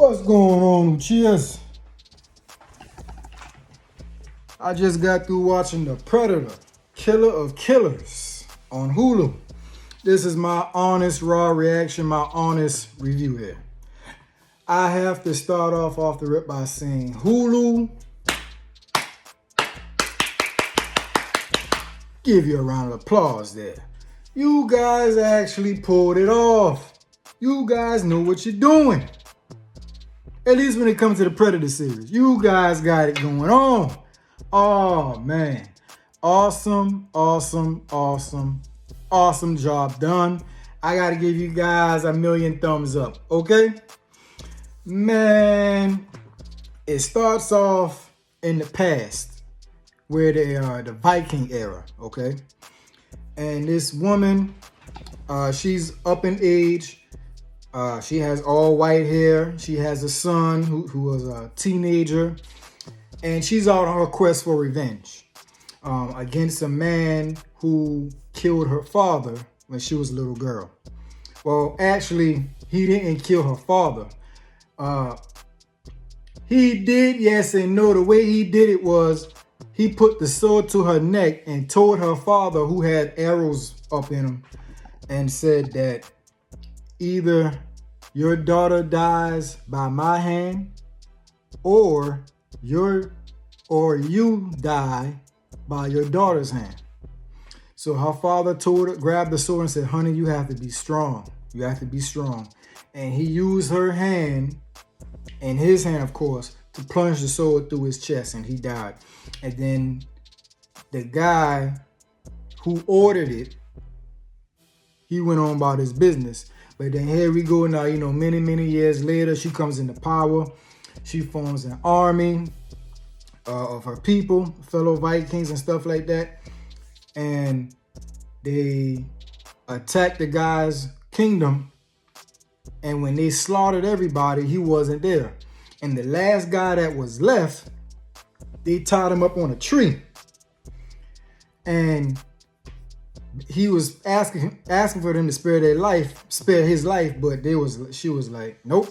What's going on, Cheers? I just got through watching The Predator, Killer of Killers on Hulu. This is my honest, raw reaction, my honest review here. I have to start off the rip by saying Hulu, give you a round of applause there. You guys actually pulled it off. You guys know what you're doing. At least when it comes to the Predator series. You guys got it going on. Oh, man. Awesome, awesome, awesome, awesome job done. I got to give you guys a million thumbs up, okay? Man, it starts off in the past where they are the Viking era, okay? And this woman, she's up in age. She has all white hair. She has a son who was a teenager. And she's out on her quest for revenge against a man who killed her father when she was a little girl. Well, actually, he didn't kill her father. He did, yes and no. The way he did it was he put the sword to her neck and told her father, who had arrows up in him, and said that either your daughter dies by my hand or you die by your daughter's hand. So her father told her, grabbed the sword and said, honey, you have to be strong. You have to be strong. And he used her hand, and his hand, of course, to plunge the sword through his chest, and he died. And then the guy who ordered it, he went on about his business. But then here we go now, many, many years later, she comes into power. She forms an army of her people, fellow Vikings and stuff like that. And they attacked the guy's kingdom. And when they slaughtered everybody, he wasn't there. And the last guy that was left, they tied him up on a tree. And he was asking for them to spare his life, but she was like, nope.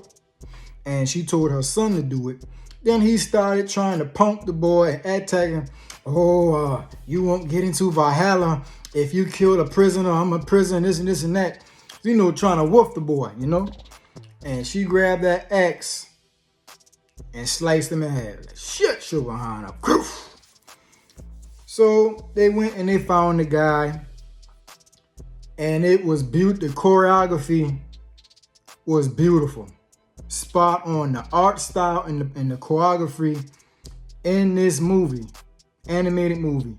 And she told her son to do it. Then he started trying to punk the boy and attack him. Oh, you won't get into Valhalla if you kill a prisoner. I'm a prisoner, this and this and that. Trying to woof the boy, And she grabbed that axe and sliced him in half. Like, shut your behind up. So they went and they found the guy. And it was beautiful. The choreography was beautiful. Spot on. The art style and the choreography in this movie, animated movie,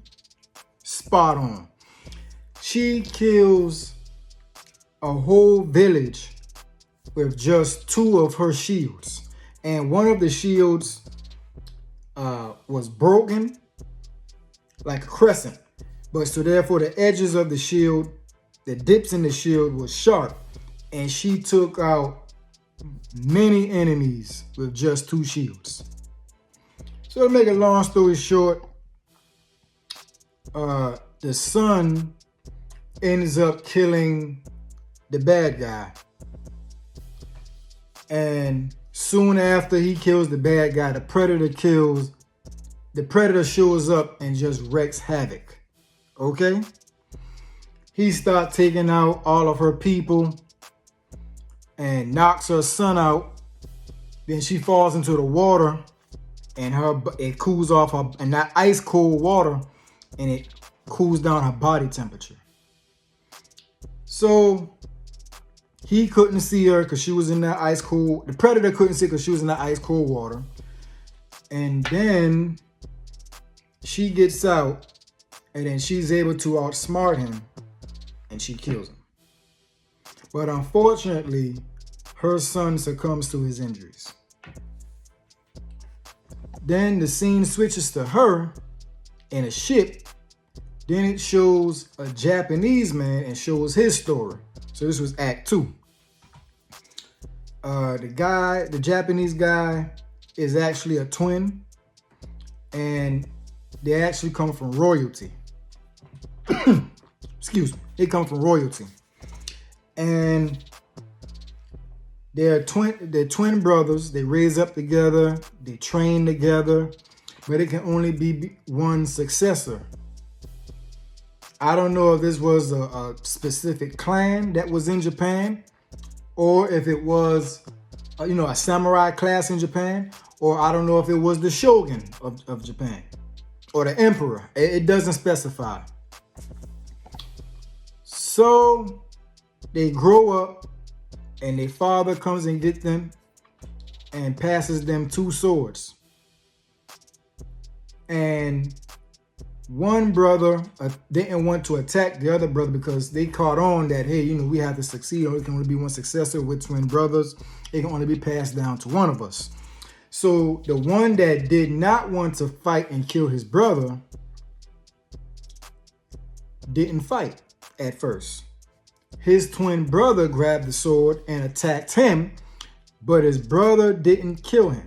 spot on. She kills a whole village with just 2 of her shields. And one of the shields was broken like a crescent. But so therefore the edges of the shield, the dips in the shield was sharp, and she took out many enemies with just 2 shields. So to make a long story short, the son ends up killing the bad guy. And soon after he kills the bad guy, the predator shows up and just wreaks havoc. Okay? He starts taking out all of her people and knocks her son out. Then she falls into the water, and it cools off her, and that ice cold water, and it cools down her body temperature. So he couldn't see her because she was in that ice cold. The predator couldn't see because she was in that ice cold water. And then she gets out, and then she's able to outsmart him. And she kills him. But unfortunately, her son succumbs to his injuries. Then the scene switches to her in a ship. Then it shows a Japanese man and shows his story. So this was Act 2. The Japanese guy is actually a twin. And they actually come from royalty. Excuse me. They come from royalty. And They're twin brothers. They raise up together. They train together, but it can only be one successor. I don't know if this was a specific clan that was in Japan, or if it was, a samurai class in Japan, or I don't know if it was the shogun of Japan, or the emperor. It doesn't specify. So they grow up, and their father comes and gets them and passes them 2 swords. And one brother didn't want to attack the other brother because they caught on that, hey, we have to succeed, or it can only be one successor with twin brothers. It can only be passed down to one of us. So the one that did not want to fight and kill his brother didn't fight at first. His twin brother grabbed the sword and attacked him, but his brother didn't kill him.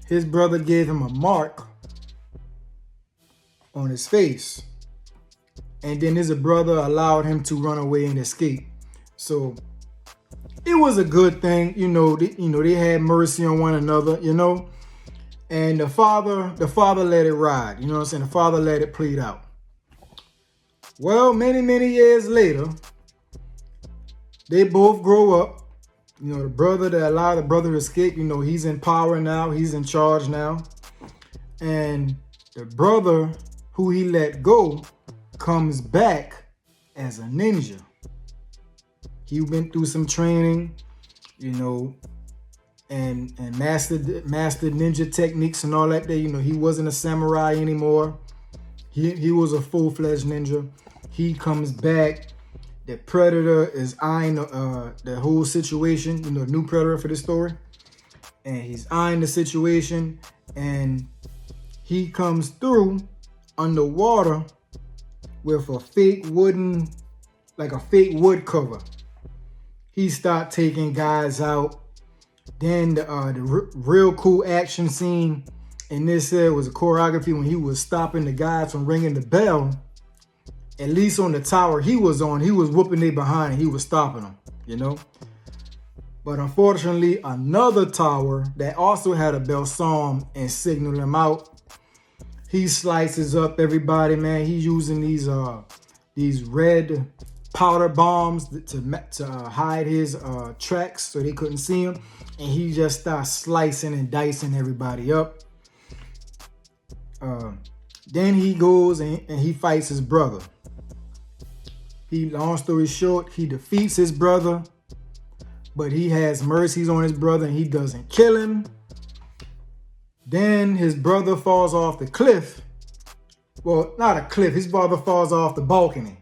His brother gave him a mark on his face, and then his brother allowed him to run away and escape. So it was a good thing, they had mercy on one another, and the father let it ride, the father let it plead out. Well, many years later, they both grow up. The brother that allowed the brother to escape, he's in power now, he's in charge now, and the brother who he let go comes back as a ninja. He went through some training, and mastered ninja techniques and all that. He wasn't a samurai anymore. He was a full-fledged ninja. He comes back. The predator is eyeing the whole situation, the new predator for this story. And he's eyeing the situation, and he comes through underwater with a fake wood cover. He start taking guys out. Then the real cool action scene in this was a choreography when he was stopping the guys from ringing the bell. At least on the tower he was on, he was whooping their behind and he was stopping them, But unfortunately, another tower that also had a bell saw him and signaled him out. He slices up everybody, man. He's using these red powder bombs to hide his tracks so they couldn't see him. And he just starts slicing and dicing everybody up. Then he goes and he fights his brother. Long story short, he defeats his brother, but he has mercies on his brother and he doesn't kill him. Then his brother falls off the cliff. Well, not a cliff. His brother falls off the balcony.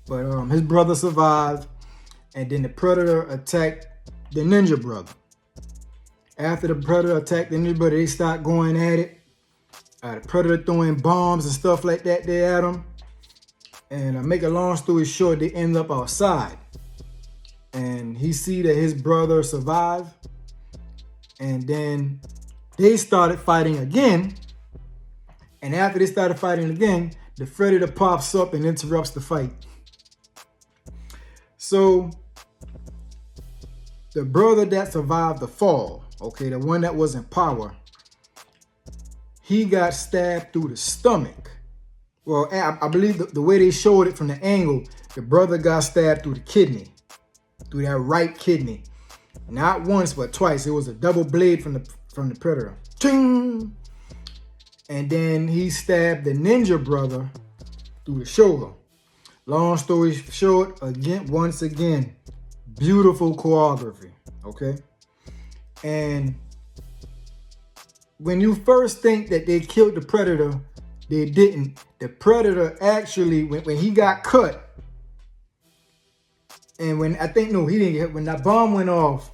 But his brother survived, and then the predator attacked the ninja brother. After the predator attacked the ninja brother, they start going at it. The predator throwing bombs and stuff like that there at him. And make a long story short, they end up outside. And he see that his brother survived. And then they started fighting again. And after they started fighting again, the predator pops up and interrupts the fight. So the brother that survived the fall, the one that was in power, he got stabbed through the stomach. Well, I believe the way they showed it from the angle, the brother got stabbed through the kidney, through that right kidney. Not once, but twice. It was a double blade from the predator. Ching! And then he stabbed the ninja brother through the shoulder. Long story short, once again, beautiful choreography, And when you first think that they killed the predator, they didn't. The predator actually, when he got cut, and when that bomb went off,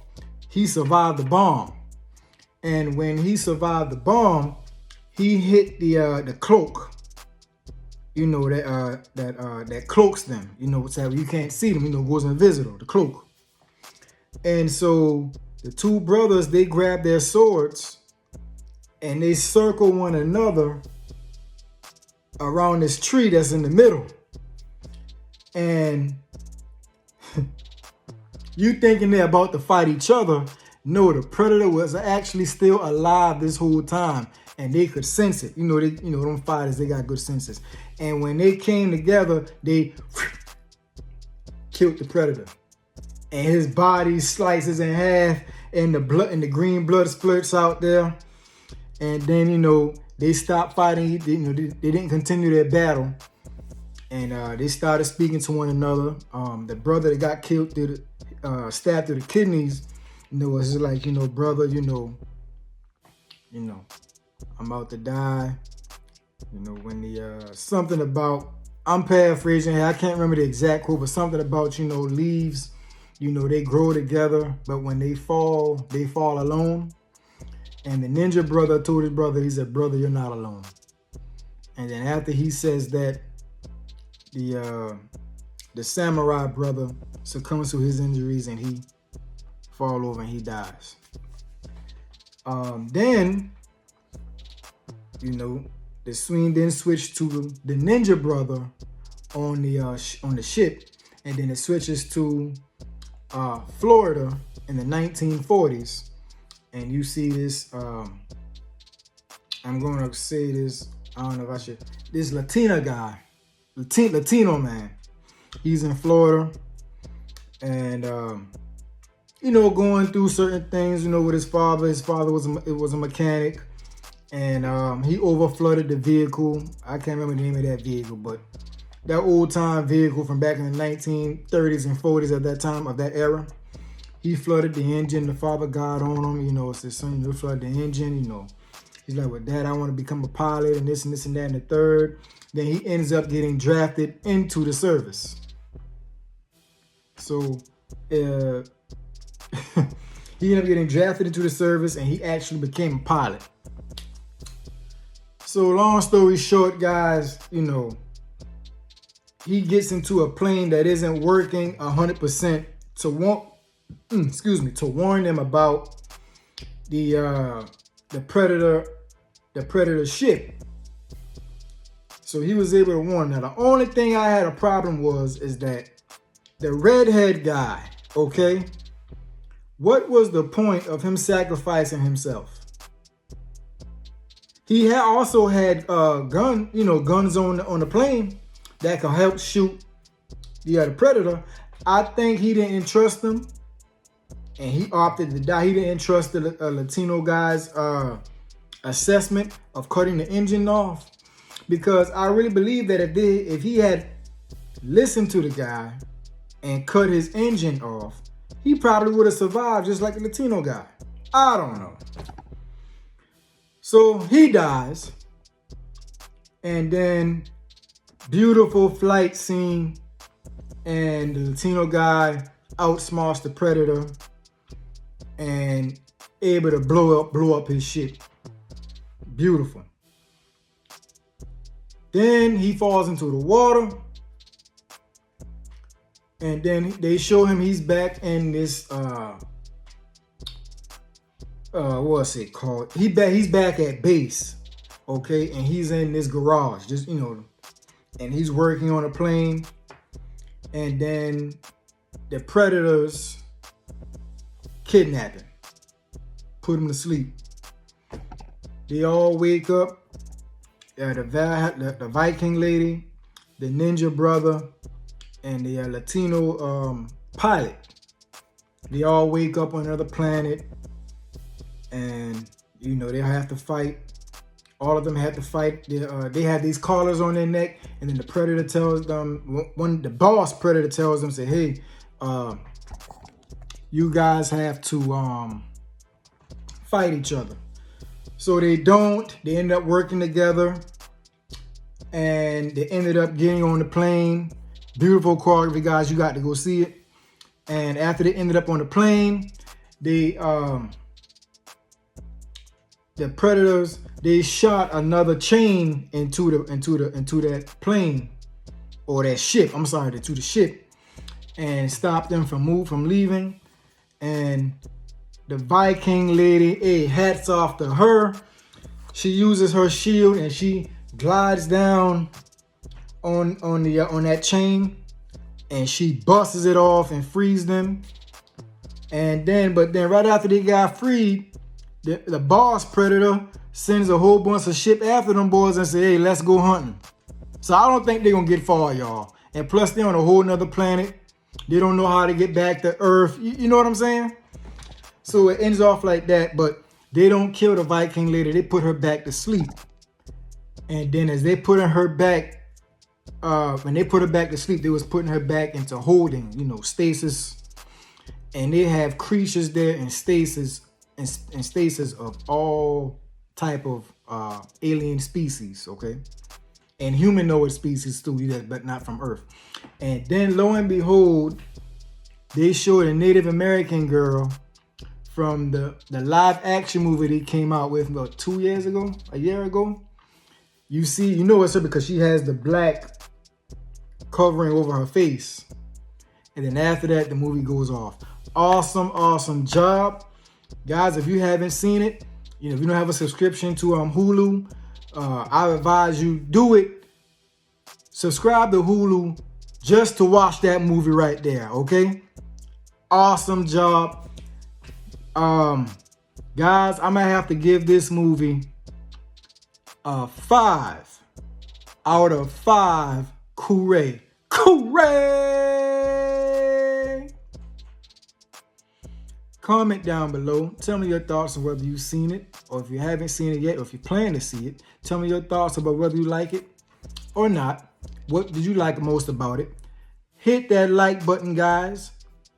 he survived the bomb. And when he survived the bomb, he hit the cloak, that cloaks them, so you can't see them, goes invisible, the cloak. And so the two brothers, they grab their swords and they circle one another around this tree that's in the middle. And You thinking they're about to fight each other. No, the predator was actually still alive this whole time, and they could sense it. Them fighters, they got good senses. And when they came together, they killed the predator. And his body slices in half, and the blood and the green blood splurts out there. And then, they stopped fighting. They didn't continue their battle. And they started speaking to one another. The brother that got killed stabbed through the kidneys, was just like, brother, I'm about to die. When the something about, I'm paraphrasing here, I can't remember the exact quote, but something about, leaves, they grow together, but when they fall alone. And the ninja brother told his brother, he said, brother, you're not alone. And then after he says that, the samurai brother succumbs to his injuries and he fall over and he dies. Then, the scene then switched to the ninja brother on the ship, and then it switches to Florida in the 1940s, and you see this. I'm going to say this. I don't know if I should. This Latino guy, Latino man. He's in Florida, and going through certain things. With his father. His father was a mechanic. And he overflooded the vehicle. I can't remember the name of that vehicle, but that old time vehicle from back in the 1930s and 40s at that time, of that era. He flooded the engine. The father got on him. It's his son, flooded the engine. He's like, well, Dad, I want to become a pilot and this and this and that and the third. Then he ends up getting drafted into the service. So he ended up getting drafted into the service, and he actually became a pilot. So long story short, guys, he gets into a plane that isn't working 100% to warn them about the predator ship. So he was able to warn them. Now, the only thing I had a problem is that the redhead guy, okay, what was the point of him sacrificing himself? He also had guns on the plane that could help shoot the predator. I think he didn't trust them, and he opted to die. He didn't trust the Latino guy's assessment of cutting the engine off, because I really believe that if he had listened to the guy and cut his engine off, he probably would have survived just like the Latino guy. I don't know. So he dies, and then beautiful flight scene, and the Latino guy outsmarts the predator and able to blow up his ship. Beautiful. Then he falls into the water, and then they show him he's back in this what's it called? He's back at base, okay, and he's in this garage, and he's working on a plane, and then the predators kidnap him, put him to sleep. They all wake up. The Viking lady, the ninja brother, and the Latino pilot. They all wake up on another planet. And they have to fight. All of them had to fight. They had these collars on their neck, and then the predator tells them, the boss predator tells them, say, hey, you guys have to fight each other. So they don't. They end up working together, and they ended up getting on the plane. Beautiful choreography, guys. You got to go see it. And after they ended up on the plane, the predators, they shot another chain into that plane, or that ship. I'm sorry, into the ship, and stopped them from leaving. And the Viking lady, hey, hats off to her. She uses her shield and she glides down on that chain, and she busts it off and frees them. But then right after they got freed, the boss predator sends a whole bunch of ship after them boys and say, hey, let's go hunting. So I don't think they're gonna get far, y'all. And plus they're on a whole nother planet. They don't know how to get back to Earth. You know what I'm saying? So it ends off like that, but they don't kill the Viking lady. They put her back to sleep. And then as they put her back, when they put her back to sleep, they was putting her back into holding, stasis. And they have creatures there in stasis, in stasis of all type of alien species, okay? And humanoid species too, but not from Earth. And then lo and behold, they showed a Native American girl from the live action movie they came out with about 2 years ago, a year ago. You know it's her because she has the black covering over her face. And then after that, the movie goes off. Awesome job. Guys, if you haven't seen it, if you don't have a subscription to Hulu, I advise you do it. Subscribe to Hulu just to watch that movie right there, okay? Awesome job. Guys, I'm gonna have to give this movie a 5 out of 5 Hooray. Comment down below. Tell me your thoughts on whether you've seen it, or if you haven't seen it yet, or if you plan to see it. Tell me your thoughts about whether you like it or not. What did you like most about it? Hit that like button, guys.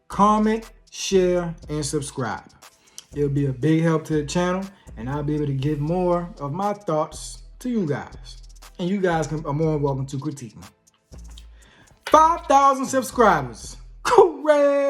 Comment, share, and subscribe. It'll be a big help to the channel, and I'll be able to give more of my thoughts to you guys. And you guys are more than welcome to critique me. 5,000 subscribers. Hooray!